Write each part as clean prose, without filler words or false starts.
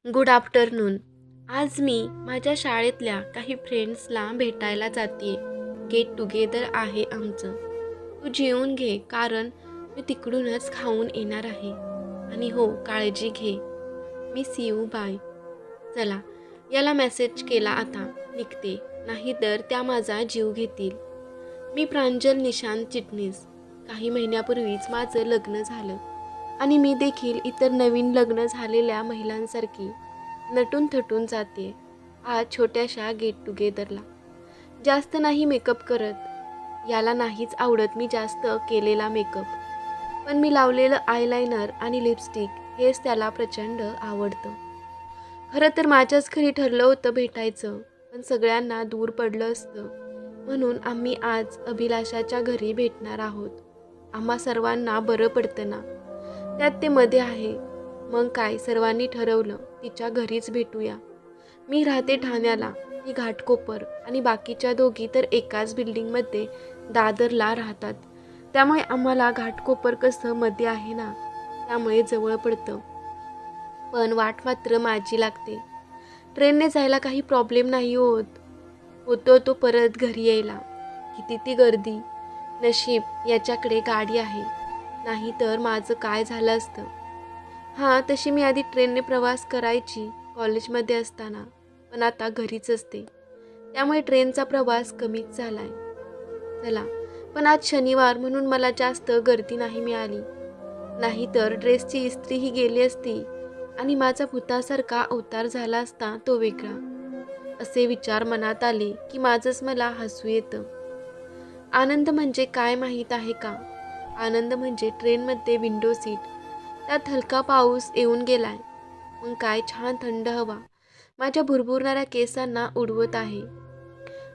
Good afternoon. आज मी माझ्या शाळेतल्या काही फ्रेंड्सला भेटायला जाते. गेट टुगेदर आहे आमचं. तू जेवून घे कारण मी तिकडूनच खाऊन येणार आहे. आणि हो, काळजी घे. मी सी यू बाय. चला, याला मेसेज केला आता. निघते, नाहीतर त्या माझा जीव घेतील. मी प्रांजल निशांत चिटणीस. काही महिन्यापूर्वीच माझं लग्न झालं आणि मी देखील इतर नवीन लग्न झालेल्या महिलांसारखी नटून थटून जाते आज छोट्याशा गेट टुगेदरला. जास्त नाही मेकअप करत. याला नाहीच आवडत मी जास्त केलेला मेकअप. पण मी लावलेलं आयलायनर आणि लिपस्टिक हेच त्याला प्रचंड आवडतं. खरं तर माझ्याच घरी ठरलं होतं भेटायचं, पण सगळ्यांना दूर पडलं असतं. म्हणून आम्ही आज अभिलाषाच्या घरी भेटणार आहोत. आम्हा सर्वांना बरं पडतं ना. त्यात ते मध्ये आहे. मग काय, सर्वांनी ठरवलं तिच्या घरीच भेटूया. मी राहते ठाण्याला, ती घाटकोपर आणि बाकीच्या दोघी तर एकाच बिल्डिंगमध्ये दादरला राहतात. त्यामुळे आम्हाला घाटकोपर कसं मध्ये आहे ना, त्यामुळे जवळ पडतं. पण वाट मात्र माझी लागते. ट्रेनने जायला काही प्रॉब्लेम नाही होतो तो परत घरी यायला. किती ती गर्दी. नशीब याच्याकडे गाडी आहे, नाही तर माझं काय झालं असतं. हां, तशी मी आधी ट्रेनने प्रवास करायची कॉलेजमध्ये असताना, पण आता घरीच असते. त्यामुळे ट्रेनचा प्रवास कमीच झालाय. चला, पण आज शनिवार म्हणून मला जास्त गर्दी नाही मिळाली. नाहीतर ड्रेसची इस्त्रीही गेली असती आणि माझा भुतासारखा अवतार झाला असता तो वेगळा. असे विचार मनात आले की माझंच मला हसू येतं. आनंद म्हणजे काय माहीत आहे का? आनंद म्हणजे ट्रेनमध्ये विंडो सीट. त्यात हलका पाऊस येऊन गेलाय. मग काय छान थंड हवा माझ्या भुरभुरणाऱ्या केसांना उडवत आहे.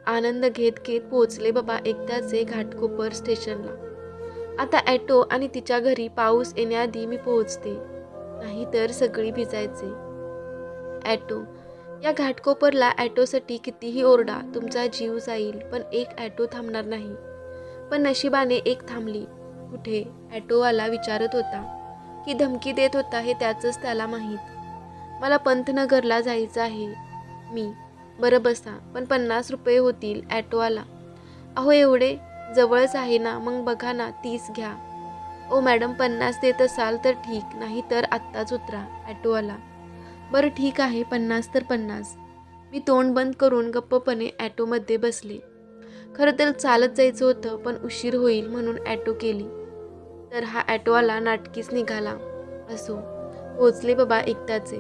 आनंद घेत घेत पोहोचले बाबा एकदाचे घाटकोपर स्टेशनला. आता ॲटो आणि तिच्या घरी पाऊस येण्याआधी मी पोहोचते, नाहीतर सगळी भिजायचे. ॲटो. या घाटकोपरला ॲटोसाठी कितीही ओरडा, तुमचा जीव जाईल, पण एक ॲटो थांबणार नाही. पण नशिबाने एक थांबली. कुठे? ॲटोवाला विचारत होता की धमकी देत होता हे त्याचंच त्याला माहीत. मला पंतनगरला जायचं आहे. मी, बरं बसा, पण 50 रुपये होतील. ॲटोवाला, अहो एवढे? जवळच आहे ना, मग बघा ना 30 घ्या. ओ मॅडम, 50 देत असाल तर ठीक, नाही तर आत्ताच उतरा. ॲटोवाला, बरं ठीक आहे, 50 तर 50. मी तोंड बंद करून गप्पपणे ॲटोमध्ये बसले. खरं तर चालत जायचं होतं, पण उशीर होईल म्हणून ॲटो केली. तर हा ॲटोवाला नाटकीच निघाला. असो, पोचले बाबा एकदाचे.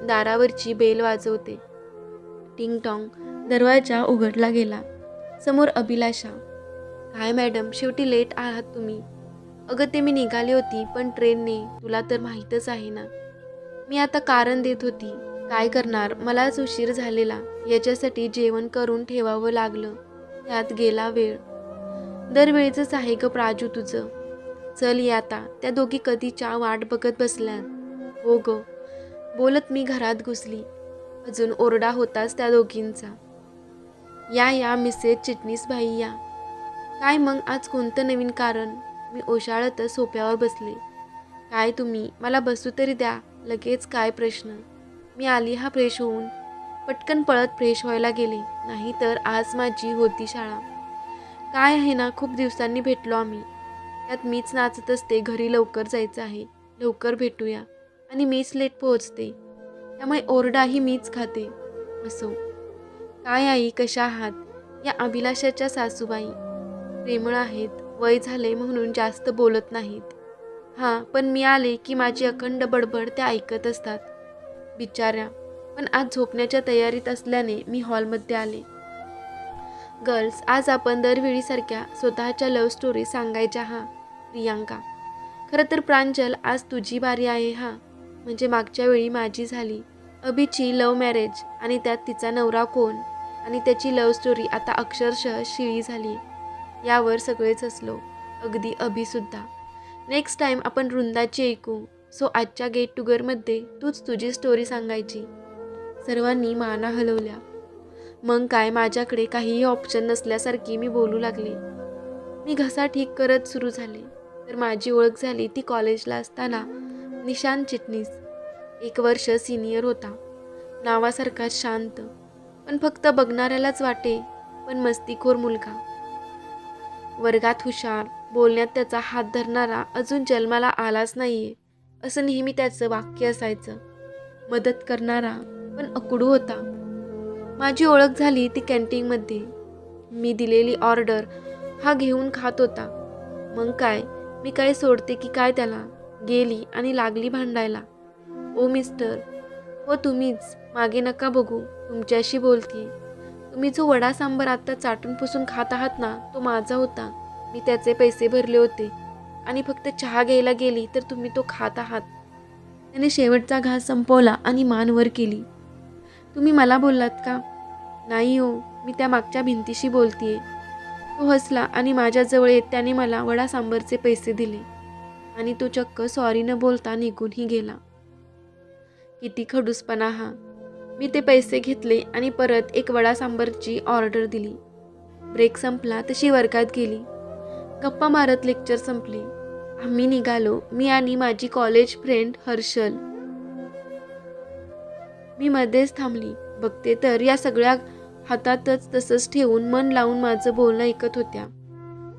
दारावरची बेल वाजवते. टिंग टॉंग. दरवाजा उघडला गेला. समोर अभिलाषा. काय मॅडम, शेवटी लेट आहात तुम्ही. अगं ते मी निघाली होती, पण ट्रेनने, तुला तर माहीतच आहे ना. मी आता कारण देत होती. काय करणार, मलाच उशीर झालेला. याच्यासाठी जेवण करून ठेवावं लागलं. त्यात गेला वेळ. दरवेळेचंच आहे ग प्राजू तुझं. चल ये आता. त्या दोघी कधीच्या वाट बघत बसल्यात. हो ग, बोलत मी घरात घुसली. अजून ओरडा होताच त्या दोघींचा. या या मिसेस चिटणीसबाई या. काय मग आज कोणतं नवीन कारण? मी ओशाळतच सोफ्यावर बसले. काय तुम्ही, मला बसू तरी द्या. लगेच काय प्रश्न? मी आली हा फ्रेश होऊन. पटकन पळत फ्रेश व्हायला गेले. नाहीतर आज माझी होती शाळा. काय आहे ना, खूप दिवसांनी भेटलो आम्ही. त्यात मीच नाचत असते घरी लवकर जायचं आहे, लवकर भेटूया, आणि मीच लेट पोहोचते. त्यामुळे ओरडाही मीच खाते. असो. काय आई, कशा आहात? या अभिलाषाच्या सासूबाई. प्रेमळ आहेत. वय झाले म्हणून जास्त बोलत नाहीत. हां, पण मी आले की माझी अखंड बडबड त्या ऐकत असतात. बिचाऱ्या. पण आज झोपण्याच्या तयारीत असल्याने मी हॉलमध्ये आले. गर्ल्स, आज आपण दरवेळीसारख्या स्वतःच्या लव्ह स्टोरी सांगायच्या हां. प्रियांका. खरं तर प्रांजल, आज तुझी बारी आहे हां. म्हणजे मागच्या वेळी माझी झाली. अभिची लव्ह मॅरेज आणि त्यात तिचा नवरा कोण आणि त्याची लव्ह स्टोरी आता अक्षरशः शिळी झाली. यावर सगळेच हसलो, अगदी अभिसुद्धा. नेक्स्ट टाईम आपण वृंदाची ऐकू. सो आजच्या गेट टुगेदरमध्ये तूच तुझी स्टोरी सांगायची. सर्वांनी माना हलवल्या. मग काय, माझ्याकडे काहीही ऑप्शन नसल्यासारखी मी बोलू लागले. मी घसा ठीक करत सुरू झाले. तर माझी ओळख झाली ती कॉलेजला असताना निशांत चिटणीस. 1 वर्ष सिनियर होता. नावासारखा शांत, पण फक्त बघणाऱ्यालाच वाटे पण मस्तीखोर मुलगा. वर्गात हुशार, बोलण्यात त्याचा हात धरणारा अजून जन्माला आलाच नाहीये असं नेहमी त्याचं वाक्य असायचं. मदत करणारा पण अकडू होता. माझी ओळख झाली ती कॅन्टीनमध्ये. मी दिलेली ऑर्डर हा घेऊन खात होता. मग काय, मी काय सोडते की काय त्याला. गेली आणि लागली भांडायला. ओ मिस्टर, हो तुम्हीच, मागे नका बघू, तुमच्याशी बोलतीये. तुम्ही जो वडा सांबार आत्ता चाटून पुसून खात आहात ना, तो माझा होता. मी त्याचे पैसे भरले होते आणि फक्त चहा घ्यायला गेली तर तुम्ही तो खात आहात. त्याने शेवटचा घास संपवला आणि मान वर केली. तुम्ही मला बोललात का? नाही हो, मी त्या मागच्या भिंतीशी बोलतीये. तो हसला आणि माझ्याजवळ येत त्याने मला वडा सांबारचे पैसे दिले आणि तो चक्क सॉरी न बोलता निघूनही गेला. किती खडूसपणा हा. मी ते पैसे घेतले आणि परत एक वडा सांबारची ऑर्डर दिली. ब्रेक संपला तशी वर्गात गेली. गप्पा मारत लेक्चर संपले. आम्ही निघालो, मी आणि माझी कॉलेज फ्रेंड हर्षल. मी मध्येच थांबली. बघते तर या सगळ्या हातातच तसंच ठेवून मन लावून माझं बोलणं ऐकत होत्या.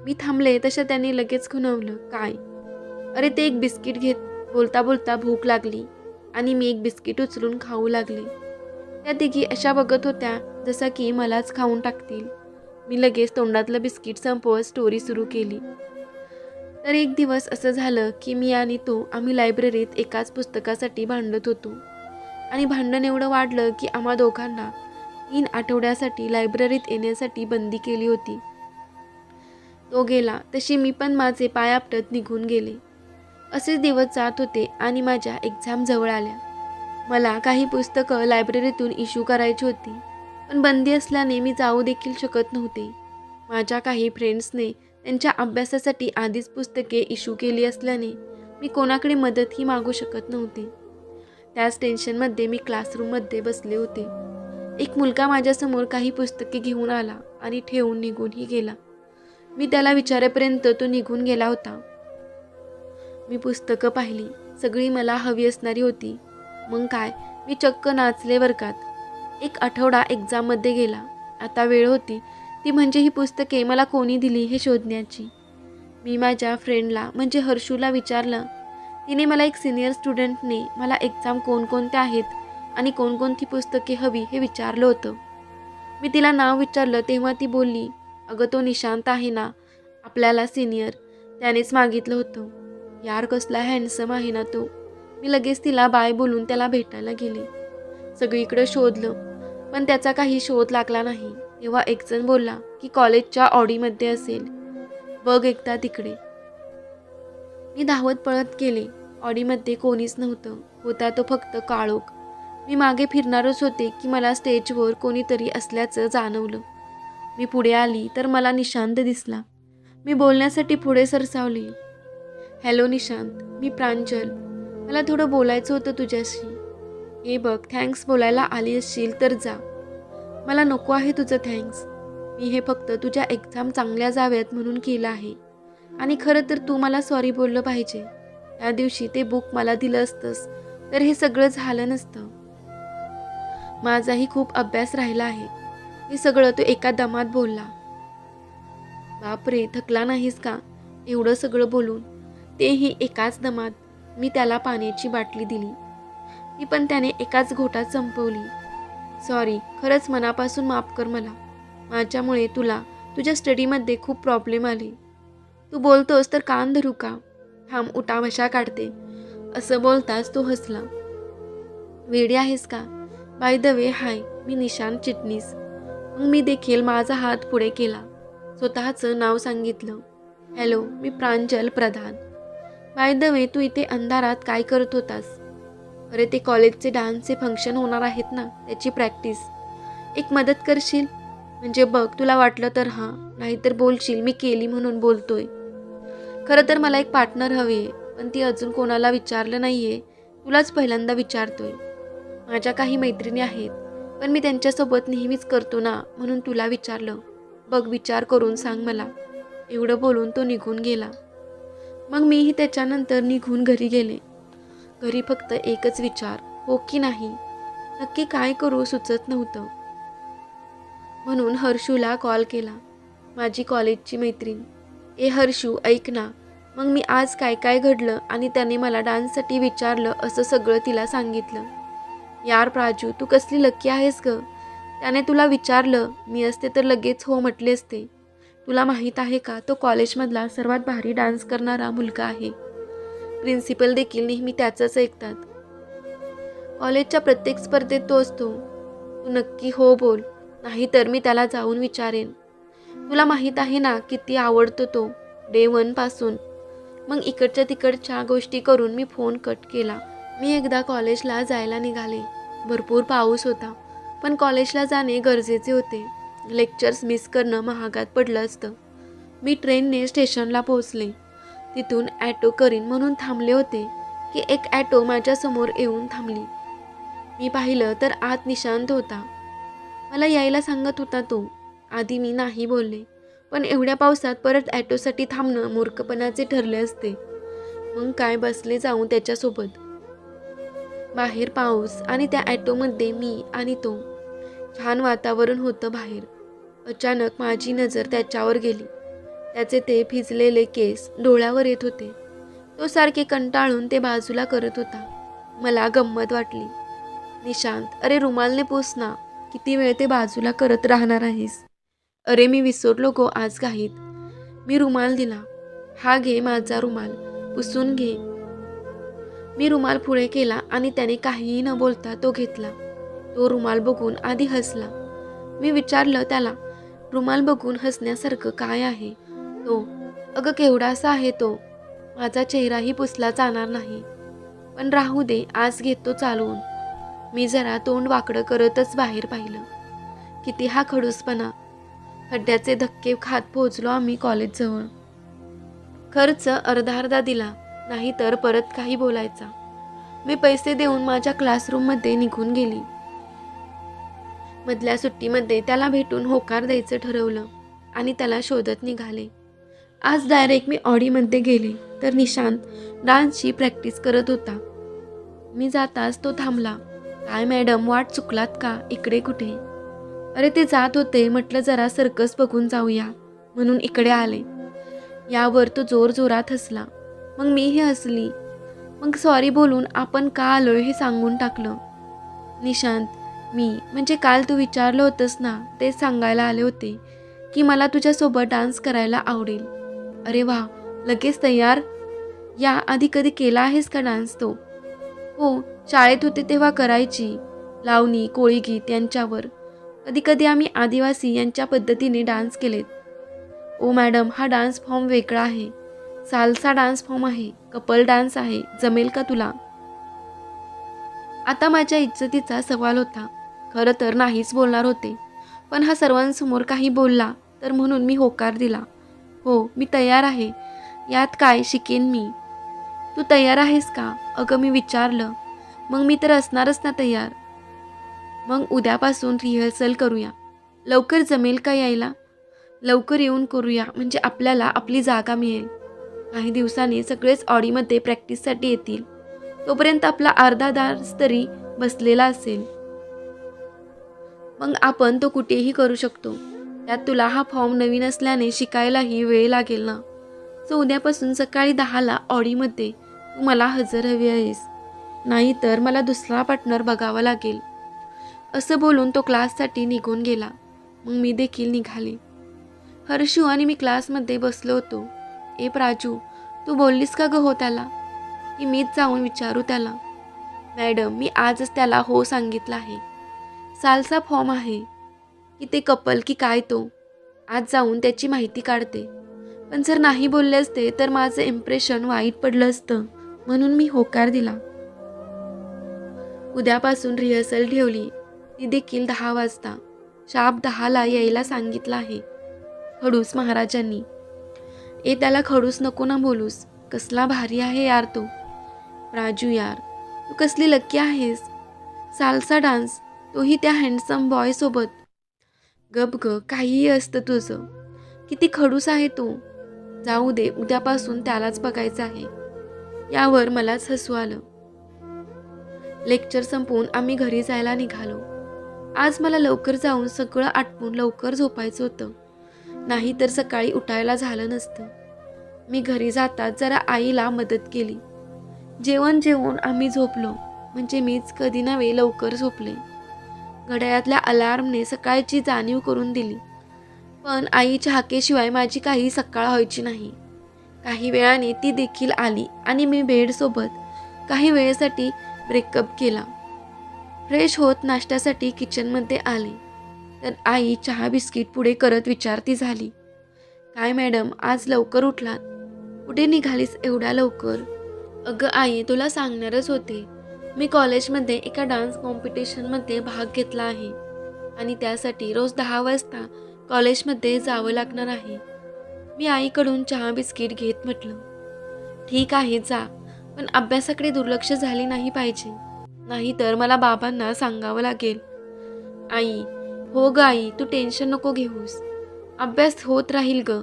मी थांबले तशा त्यांनी लगेच खुणवलं. काय? अरे ते एक बिस्किट घेत. बोलता बोलता भूक लागली आणि मी एक बिस्किट उचलून खाऊ लागले. त्या तिघी अशा बघत होत्या जसा की मलाच खाऊन टाकतील. मी लगेच तोंडातलं बिस्किट संपवत स्टोरी सुरू केली. तर एक दिवस असं झालं की मी आणि तो आम्ही लायब्ररीत एकाच पुस्तकासाठी भांडत होतो आणि भांडण एवढं वाढलं की आम्हा दोघांना 3 आठवड्यासाठी लायब्ररीत येण्यासाठी बंदी केली होती. तो गेला तशी मी पण माझे पाय आपटत निघून गेले. असेच दिवस जात होते आणि माझ्या एक्झाम जवळ आल्या. मला काही पुस्तकं लायब्ररीतून इश्यू करायची होती, पण बंदी असल्याने मी जाऊ देखील शकत नव्हते. माझ्या काही फ्रेंड्सने त्यांच्या अभ्यासासाठी आधीच पुस्तके इश्यू केली असल्याने मी कोणाकडे मदतही मागू शकत नव्हते. त्याच टेन्शनमध्ये मी क्लासरूममध्ये बसले होते. एक मुलगा माझ्यासमोर काही पुस्तके घेऊन आला आणि ठेवून निघूनही गेला. मी त्याला विचारेपर्यंत तो निघून गेला होता. मी पुस्तकं पाहिली, सगळी मला हवी असणारी होती. मग काय, मी चक्क नाचले वर्गात. 1 आठवडा एक्झाममध्ये गेला. आता वेळ होती ती म्हणजे ही पुस्तके मला कोणी दिली हे शोधण्याची. मी माझ्या फ्रेंडला म्हणजे हर्षूला विचारलं. तिने मला एक सिनियर स्टुडंटने मला एक्झाम कोणकोणत्या आहेत आणि कोणकोणती पुस्तके हवी हे विचारलं होतं. मी तिला नाव विचारलं तेव्हा ती बोलली, अगं तो निशांत आहे ना, आपल्याला सिनियर, त्यानेच मागितलं होतं. यार कसला हँडसम आहे ना तो. मी लगेच तिला बाय बोलून त्याला भेटायला गेले. सगळीकडे शोधलं पण त्याचा काही शोध लागला नाही. तेव्हा एकजण बोलला की कॉलेजच्या ऑडीमध्ये असेल, बघ एकदा तिकडे. मी धावत पळत गेले. ऑडीमध्ये कोणीच नव्हतं. होता तो फक्त काळोख. मी मागे फिरणारच होते की मला स्टेजवर कोणीतरी असल्याचं जाणवलं. मी पुढे आली तर मला निशांत दिसला. मी बोलण्यासाठी पुढे सरसावले. हॅलो निशांत, मी प्रांजल. मला थोडं बोलायचं होतं तुझ्याशी. हे बघ, थँक्स बोलायला आली असशील तर जा. मला नको आहे तुझं थँक्स. मी हे फक्त तुझ्या एक्झाम चांगल्या जाव्यात म्हणून केलं आहे. आणि खरं तर तू मला सॉरी बोललं पाहिजे. त्या दिवशी ते बुक मला दिलं असतंस तर हे सगळं झालं नसतं. माझाही खूप अभ्यास राहिला आहे. हे सगळं तो एका दमात बोलला. बापरे, थकला नाहीस का एवढं सगळं बोलून? तेही एकाच दमात. मी त्याला पाण्याची बाटली दिली. ती पण त्याने एकाच घोटात संपवली. सॉरी, खरंच मनापासून माफ कर मला. माझ्यामुळे तुला तुझ्या स्टडीमध्ये खूप प्रॉब्लेम आले. तू बोलतोस तर कान धरू का? थांब, उठाबशा काढते. असं बोलताच तो हसला. वेडी आहेस का? बाय द वे, हाय, मी निशांत चिटणीस. मग मी देखील माझा हात पुढे केला. स्वतःचं नाव सांगितलं. हॅलो, मी Pranjal Pradhan. By the way, तू इथे अंधारात काय करत होतास? अरे ते कॉलेजचे डान्सचे फंक्शन होणार आहेत ना, त्याची प्रॅक्टिस. एक मदत करशील? म्हणजे बघ, तुला वाटलं तर हां, नाहीतर बोलशील मी केली म्हणून बोलतोय. खरं तर मला एक पार्टनर हवी आहे, पण ती अजून कोणाला विचारलं नाही आहे. तुलाच पहिल्यांदा विचारतोय. माझ्या काही मैत्रिणी आहेत, पण मी त्यांच्यासोबत नेहमीच करतो ना, म्हणून तुला विचारलं. बघ, विचार करून सांग मला. एवढं बोलून तो निघून गेला. मग मीही त्याच्यानंतर निघून घरी गेले. घरी फक्त एकच विचार, हो की नाही? नक्की काय करू सुचत नव्हतं. म्हणून हर्षूला कॉल केला, माझी कॉलेजची मैत्रीण. ए हर्षू, ऐक ना. मग मी आज काय काय घडलं आणि त्याने मला डान्ससाठी विचारलं असं सगळं तिला सांगितलं. यार प्राजू, तू कसली लकी आहेस गं. त्याने तुला विचारलं, मी असते तर लगेच हो म्हटले असते. तुला माहीत आहे का, तो कॉलेजमधला सर्वात भारी डान्स करणारा मुलगा आहे. प्रिन्सिपल देखील नेहमी त्याचंच ऐकतात. कॉलेजच्या प्रत्येक स्पर्धेत तो असतो. तू नक्की हो बोल, नाहीतर मी त्याला जाऊन विचारेन. तुला माहीत आहे ना किती आवडतो तो, डे 1 पासून. मग इकडच्या तिकडच्या गोष्टी करून मी फोन कट केला. मी एकदा कॉलेजला जायला निघाले. भरपूर पाऊस होता, पण कॉलेजला जाणे गरजेचे होते. लेक्चर्स मिस करणं महागात पडलं असतं. मी ट्रेनने स्टेशनला पोहोचले. तिथून ॲटो करीन म्हणून थांबले होते की एक ॲटो माझ्यासमोर येऊन थांबली. मी पाहिलं तर आत निशांत होता. मला यायला सांगत होता तो. आधी मी नाही बोलले, पण एवढ्या पावसात परत ॲटोसाठी थांबणं मूर्खपणाचे ठरले असते. मग काय, बसले जाऊन त्याच्यासोबत. बाहेर पाऊस आणि त्या ॲटोमध्ये मी आणि तो. छान वातावरण होतं बाहेर. अचानक माझी नजर त्याच्यावर गेली. त्याचे ते भिजलेले केस डोळ्यावर येत होते. तो सारखे कंटाळून ते बाजूला करत होता. मला गंमत वाटली. निशांत, अरे रुमालने पुस ना. किती वेळ ते बाजूला करत राहणार आहेस? अरे मी विसरलो गो आज घाईत. मी रुमाल दिला. हा घे माझा रुमाल, पुसून घे. मी रुमाल पुढे केला आणि त्याने काहीही न बोलता तो घेतला. तो रुमाल बघून आधी हसला. मी विचारलं त्याला, रुमाल बघून हसण्यासारखं काय आहे? तो, अगं केवढासा आहे तो. माझा चेहराही पुसला जाणार नाही. पण राहू दे, आज घेतो चालवून. मी जरा तोंड वाकडं करतच बाहेर पाहिलं. किती हा खडूसपणा. खड्ड्याचे धक्के खात पोहोचलो आम्ही कॉलेजजवळ. खर्च अर्धा दिला, नाही तर परत काही बोलायचा. मी पैसे देऊन माझ्या क्लासरूममध्ये निघून गेली. मधल्या सुट्टीमध्ये त्याला भेटून होकार द्यायचं ठरवलं आणि त्याला शोधत निघाले. आज डायरेक्ट मी ऑडीमध्ये गेले तर निशांत डान्सची प्रॅक्टिस करत होता. मी जाताच तो थांबला. काय मॅडम, वाट चुकलात का? इकडे कुठे? अरे ते जात होते, म्हटलं जरा सर्कस बघून जाऊया म्हणून इकडे आले. यावर तो जोरजोरात हसला. मग मीही हसली. मग सॉरी बोलून आपण का आलोय हे सांगून टाकलं. निशांत, मी म्हणजे काल तू विचारलं होतंस ना, तेच सांगायला आले होते की मला तुझ्यासोबत डान्स करायला आवडेल. अरे वा, लगेच तयार? या आधी कधी केला आहेस का डान्स तो? हो, शाळेत होते तेव्हा करायची. लावणी, कोळीगीत यांच्यावर. कधी कधी आम्ही आदिवासी यांच्या पद्धतीने डान्स केलेत. ओ मॅडम, हा डान्स फॉर्म वेगळा आहे. साल्सा डान्स फॉर्म आहे, कपल डान्स आहे. जमेल का तुला? आता माझ्या इज्जतीचा सवाल होता. खरं तर नाहीच बोलणार होते, पण हा सर्वांसमोर काही बोलला तर म्हणून मी होकार दिला. हो, मी तयार आहे. यात काय, शिकेन मी. तू तयार आहेस का? अगं मी विचारलं. मग मी तर असणारच ना तयार. मग उद्यापासून रिहर्सल करूया. लवकर जमेल का यायला? लवकर येऊन करूया, म्हणजे आपल्याला आपली जागा मिळेल. काही दिवसांनी सगळेच ऑडीमध्ये प्रॅक्टिससाठी येतील. तोपर्यंत आपला अर्धा तास तरी बसलेला असेल. मग आपण तो कुठेही करू शकतो. त्यात तुला हा फॉर्म नवीन असल्याने शिकायलाही वेळ लागेल ना. सो उद्यापासून सकाळी 10ला ऑडीमध्ये तू मला हजर हवी आहेस. नाही तर मला दुसरा पार्टनर बघावा लागेल. असं बोलून तो क्लाससाठी निघून गेला. मग मी देखील निघाले. हर्षू आणि मी क्लासमध्ये बसलो होतो. ए प्राजू, तू बोललीस का गं हो त्याला? की मीच जाऊन विचारू त्याला? मॅडम, मी आजच त्याला हो सांगितलं आहे. साल्सा फॉर्म आहे की ते कपल की काय तो? आज जाऊन त्याची माहिती काढते. पण जर नाही बोलले असते तर माझं इम्प्रेशन वाईट पडलं असतं, म्हणून मी होकार दिला. उद्यापासून रिहर्सल ठेवली, ती देखील 10 वाजता. शार्प 10ला यायला सांगितलं आहे खडूस महाराजांनी. त्याला खडूस नको ना बोलूस. कसला भारी आहे यार तो. राजू यार, तू कसली लकी आहेस. साल्सा डान्स, तोही त्या हँडसम बॉय सोबत. गप ग, काहीही असतं तुझं. किती खडूस आहे तो. जाऊ दे, उद्यापासून त्यालाच बघायचं आहे. यावर मलाच हसू आलं. लेक्चर संपवून आम्ही घरी जायला निघालो. आज मला लवकर जाऊन सगळं आटपून लवकर झोपायचं होतं, नाही तर सकाळी उठायला झालं नसतं. मी घरी जाताच जरा आईला मदत केली. जेवण जेवून आम्ही झोपलो, म्हणजे मीच कधी नव्हे लवकर झोपले. घड्याळातल्या अलार्मने सकाळची जाणीव करून दिली, पण आईच्या हाकेशिवाय माझी काही सकाळ व्हायची नाही. काही वेळाने ती देखील आली आणि मी बेडसोबत काही वेळेसाठी ब्रेकअप केला. फ्रेश होत नाश्त्यासाठी किचनमध्ये आले, तर आई चहा बिस्किट पुढे करत विचारती झाली, काय मॅडम, आज लवकर उठलात? कुठे निघालीस एवढ्या लवकर? अगं आई, तुला सांगणारच होते. मी कॉलेजमध्ये एका डान्स कॉम्पिटिशनमध्ये भाग घेतला आहे आणि त्यासाठी रोज 10 वाजता कॉलेजमध्ये जावं लागणार आहे. मी आईकडून चहा बिस्किट घेत म्हटलं, ठीक आहे जा, पण अभ्यासाकडे दुर्लक्ष झाले नाही पाहिजे, नाहीतर मला बाबांना सांगावं लागेल. आई, हो ग आई, तू टेन्शन नको घेऊस. अभ्यास होत राहील ग.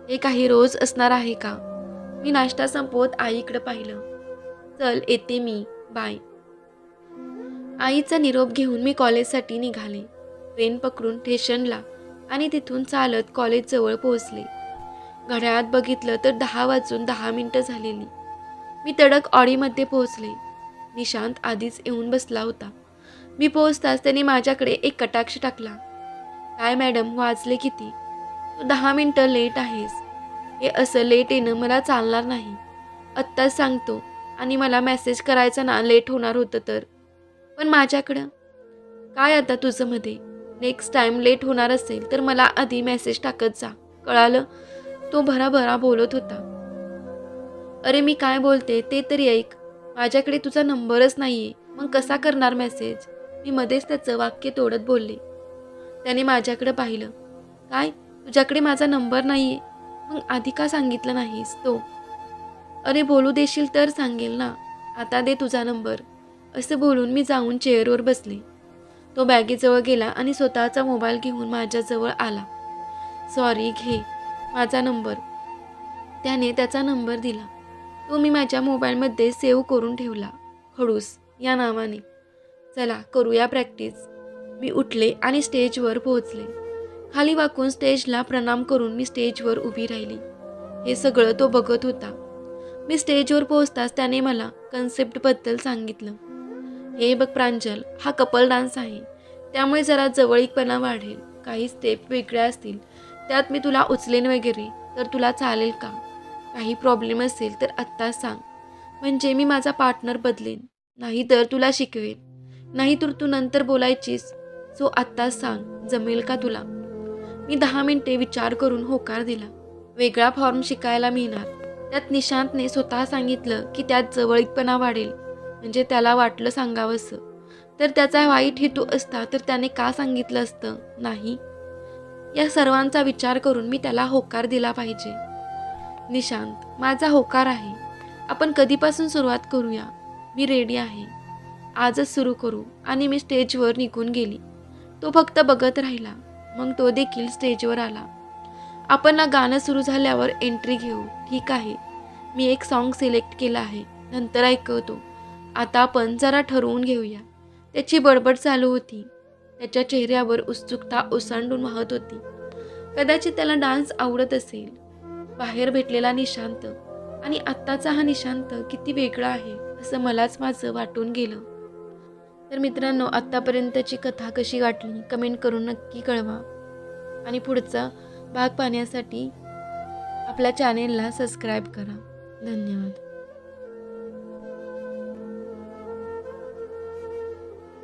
हे काही रोज असणार आहे का? मी नाश्ता संपवत आईकडे पाहिलं. चल येते मी, बाय. आईचा निरोप घेऊन मी कॉलेजसाठी निघाले. ट्रेन पकडून स्टेशनला आणि तिथून चालत कॉलेजजवळ पोहोचले. घड्याळात बघितलं तर 10:10 झालेली. मी तडक ऑडीमध्ये पोहोचले. निशांत आधीच येऊन बसला होता. मी पोहोचताच त्याने माझ्याकडे एक कटाक्ष टाकला. काय मॅडम, वाजले किती? तू 10 मिनिटं लेट आहेस. हे असं लेट येणं मला चालणार नाही. आत्ताच सांगतो, आणि मला मेसेज करायचा ना लेट होणार होतं तर. पण माझ्याकडं काय आता तुझं नेक्स्ट टाइम लेट होणार असेल तर मला आधी मेसेज टाकत जा, कळालं? तो भराभरा बोलत होता. अरे मी काय बोलते ते तरी ऐक. माझ्याकडे तुझा नंबरच नाहीये, मग कसा करणार मेसेज? मी मध्येच त्याचं वाक्य तोडत बोलले. त्याने माझ्याकडे पाहिलं. काय, तुझ्याकडे माझा नंबर नाहीये? मग आधी का सांगितलं नाहीस? तो, अरे बोलू देशील तर सांगेल ना, आता दे तुझा नंबर, असं बोलून मी जाऊन चेअरवर बसले. तो बॅगेजवळ गेला आणि स्वतःचा मोबाईल घेऊन माझ्याजवळ आला. सॉरी, घे माझा नंबर. त्याने त्याचा नंबर दिला. तो मी माझ्या मोबाईलमध्ये सेव्ह करून ठेवला, खडूस या नावाने. चला करूया प्रॅक्टिस. मी उठले आणि स्टेजवर पोहोचले. खाली वाकून स्टेजला प्रणाम करून मी स्टेजवर उभी राहिली. हे सगळं तो बघत होता. मी स्टेजवर पोहोचताच त्याने मला कन्सेप्टबद्दल सांगितलं. हे बघ प्रांजल, हा कपल डान्स आहे, त्यामुळे जरा जवळीकपणा वाढेल. काही स्टेप वेगळ्या असतील, त्यात मी तुला उचलेन वगैरे, तर तुला चालेल का? काही प्रॉब्लेम असेल तर आत्ताच सांग, म्हणजे मी माझा पार्टनर बदलेन. नाही तर तुला शिकवेन. नाही तर तू नंतर बोलायचीस. सो आत्ताच सांग, जमेल का तुला? मी 10 मिनिटे विचार करून होकार दिला. वेगळा फॉर्म शिकायला मिळणार. त्यात निशांतने स्वतः सांगितलं की त्यात जवळीकपणा वाढेल, म्हणजे त्याला वाटलं सांगावंसं. तर त्याचा वाईट हेतू असता तर त्याने का सांगितलं असतं नाही? या सर्वांचा विचार करून मी त्याला होकार दिला पाहिजे. निशांत, माझा होकार आहे. आपण कधीपासून सुरुवात करूया? मी रेडी आहे. आजच सुरू करू. आणि मी स्टेजवर निघून गेली. तो फक्त बघत राहिला. मग तो देखील स्टेजवर आला. आपण ना गाणं सुरू झाल्यावर एंट्री घेऊ, ठीक आहे? मी एक सॉन्ग सिलेक्ट केलं आहे, नंतर ऐकवतो. आता आपण जरा ठरवून घेऊया. त्याची बडबड चालू होती. त्याच्या चेहऱ्यावर उत्सुकता ओसांडून वाहत होती. कदाचित त्याला डान्स आवडत असेल. बाहेर भेटलेला निशांत आणि आत्ताचा हा निशांत किती वेगळा आहे, असं मलाच माझं वाटून गेलं. तर मित्रांनो, आत्तापर्यंतची कथा कशी वाटली कमेंट करून नक्की कळवा. आणि पुढचा भाग पाहण्यासाठी आपल्या चॅनेलला सबस्क्राईब करा. धन्यवाद.